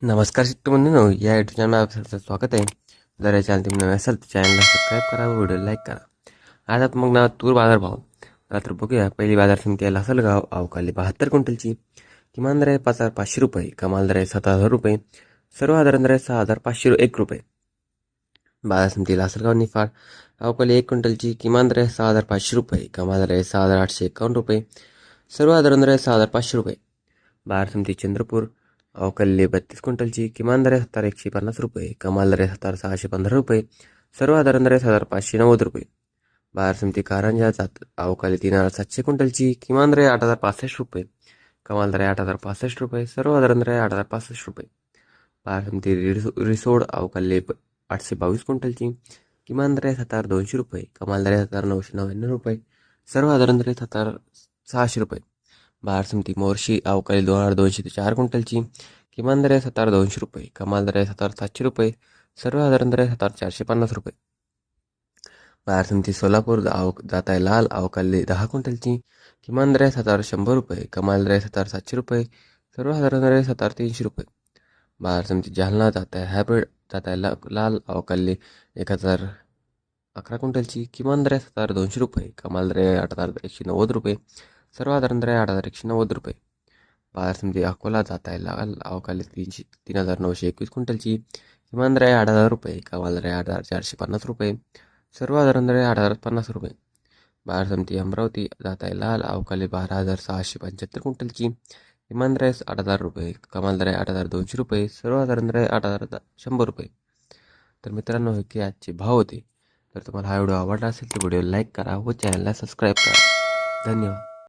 नमस्कार शिक्षक या यूट्यूब चॅनल आपलं स्वागत आहे. जर या चॅनल तुम्ही नवे असाल तर चॅनलला सबस्क्राईब करा व व्हिडिओ लाईक करा. आज आपण मग ना तूर बाजार भाव रात्र बघूया. पहिली बाजार समिती आहे लासलगाव, अवकाली 72 क्विंटलची. किमान दर आहे 5,500 रुपये, कमाल दर आहे 7,000 रुपये, सर्वसाधारण दर आहे 6,501 रुपये. बाजार समिती लासलगाव निफाड, अवकाली 1 क्विंटलची. किमान दर आहे 6,500 रुपये, कमाल दर आहे 6,851 रुपये, सर्वसाधारण दर आहे 6,500 रुपये. बाजार समिती चंद्रपूर, अवकाली 32 क्विंटलची. किमान दर आहे 7,150 रुपये, कमाल दर आहे 7,615 रुपये, सर्वसाधारण दर आहे 7,590 रुपये. बाजार समिती कारंजा अवकाली 3,700 क्विंटलची. किमान दर आहे 8,065 रुपये, कमाल दर आहे 8,065 रुपये, सर्वसाधारण दर आहे 8,065 रुपये. बाजार समिती रिसोड, अवकाली 822 क्विंटलची. किमान दर आहे 7,200 रुपये, कमाल दर आहे 7,999 रुपये, सर्वसाधारण दर आहे 7,600 रुपये. बाजार समिती मोर्शी, अवकाली 2,204 क्विंटलची. किमान दर आहे 7,200 रुपये, कमाल दर आहे 7,700 रुपये, सर्वसाधारण दर आहे 7,450 रुपये. बाजार समिती सोलापूर, जात आहे लाल, अवकाली 10 क्विंटलची. किमान दर आहे 7,100 रुपये, कमाल दर आहे 7,700 रुपये, सर्वसाधारण दर आहे 7,300 रुपये. बाजार समिती जालना, जात आहे हायब्रिड, जात आहे लाल, अवकाली 1,011 क्विंटलची. किमान दर आहे 7,200 रुपये, कमाल दर आहे 8,190 रुपये, सर्वसाधारण दर आहे 8,190 रुपये. बाजार समिती अकोला, जात आहे लाल, अवकाली 3,921 क्विंटलची. किमान दर आहे 8,000 रुपये, कमाल दर आहे 8,450 रुपये, सर्वसाधारण दर आहे 8,050 रुपये. बाजार समिती अमरावती, जात आहे लाल, अवकाली 12,675 क्विंटलची. किमान दर आहे 8,000 रुपये, कमाल दर आहे 8,200 रुपये, सर्वसाधारण दर आहे 8,100 रुपये. तर मित्रांनो, हे आजचे भाव होते. तर तुम्हाला हा व्हिडिओ आवडला असेल तर व्हिडिओ लाईक करा व चॅनलला सबस्क्राईब करा. धन्यवाद.